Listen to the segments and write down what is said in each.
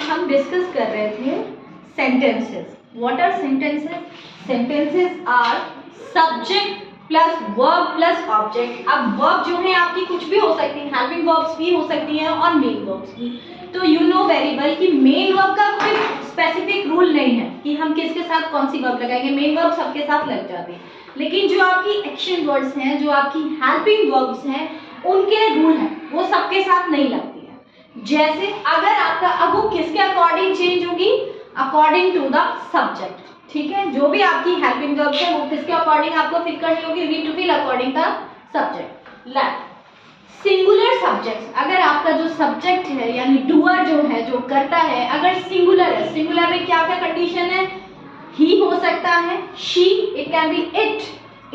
हम डिस्कस कर रहे थे sentences. What are sentences? Sentences are subject plus verb plus object. अब वर्ब जो है आपकी कुछ भी हो सकती है, हेल्पिंग वर्ब्स भी हो सकती हैं और मेन वर्ब्स भी. तो यू नो वेरी वेल कि मेन वर्ब का कोई स्पेसिफिक रूल नहीं है कि हम किसके साथ कौन सी वर्ब लगाएंगे. मेन वर्ब सबके साथ लग जाती है, लेकिन जो आपकी एक्शन वर्ड्स हैं, जो आपकी हेल्पिंग वर्ब्स हैं, उनके रूल हैं, वो सबके साथ नहीं लगती. जैसे अगर आपका, अब वो किसके अकॉर्डिंग चेंज होगी? According to the subject. ठीक है, जो भी आपकी हेल्पिंग वर्ब है वो किसके अकॉर्डिंग आपको फिट करनी होगी? We to fill according the subject. Like singular subjects, अगर आपका जो सब्जेक्ट है यानी डूअर जो है, जो करता है, अगर सिंगुलर है, सिंगुलर में क्या क्या कंडीशन है? ही हो सकता है, she, it can be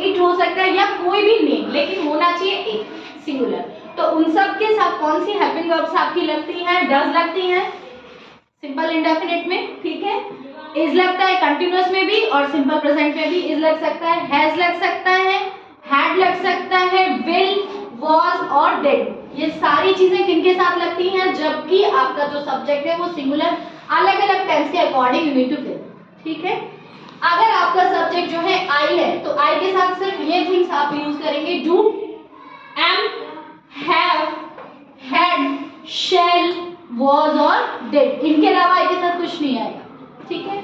it हो सकता है, या कोई भी नेम, लेकिन होना चाहिए एक सिंगुलर. तो उन सब के साथ कौन सी हेल्पिंग वर्ब्स आपकी लगती हैं? डज लगती हैं सिंपल इंडेफिनिट में. ठीक है, इज लगता है कंटिन्यूअस में भी, और सिंपल प्रेजेंट में भी इज लग सकता है, हैज लग सकता है, हैड लग सकता है, विल, वॉज और डिड. ये सारी चीजें किनके साथ लगती हैं? जबकि आपका जो सब्जेक्ट है वो सिंगुलर, अलग अलग टेंस के according you need to fill. ठीक है, अगर आपका सब्जेक्ट जो है आई है, तो आई के साथ सिर्फ ये थिंग्स आप यूज करेंगे: do, am, have, had, shall, was और डिड. इनके अलावा आई के साथ कुछ नहीं आएगा. ठीक है,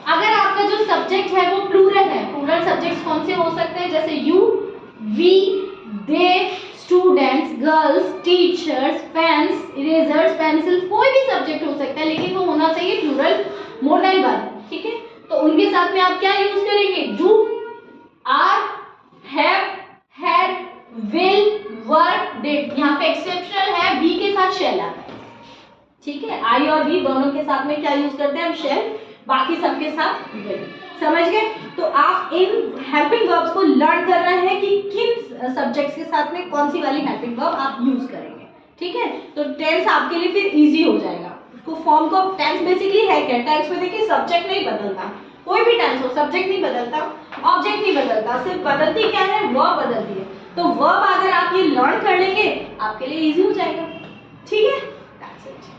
अगर आपका जो सब्जेक्ट है वो प्लूरल है, प्लूरल सब्जेक्ट्स कौन से हो सकते हैं? जैसे you, we, they, students, girls, teachers, pens, erasers, pencils, कोई भी सब्जेक्ट हो सकता है, लेकिन वो होना चाहिए प्लूरल, मोर देन वन. ठीक है, तो उनके साथ में आप क्या यूज करेंगे? Do, are, have, had, will, were, did. यहाँ पे एक्सेप्शनल है, वी के साथ शैल आता है. ठीक है, आई और वी दोनों के साथ में क्या यूज करते हैं हम? शैल. बाकी सबके साथ विल. समझ गए? तो आप इन हेल्पिंग वर्ब्स को लर्न कर रहे हैं कि किन सब्जेक्ट्स के साथ में कौन सी वाली हेल्पिंग वर्ब आप यूज करेंगे. ठीक है, तो टेंस आपके लिए फिर इजी हो जाएगा. उसको फॉर्म को, टेंस बेसिकली है क्या? टेंस में देखिए सब्जेक्ट नहीं बदलता, कोई भी टेंस हो, सब्जेक्ट नहीं बदलता, ऑब्जेक्ट नहीं बदलता, सिर्फ बदलती क्या है? वर्ब बदलती है. तो वर्ब अगर आप ये लर्न कर लेंगे आपके लिए इजी हो जाएगा. ठीक है, दैट्स इट.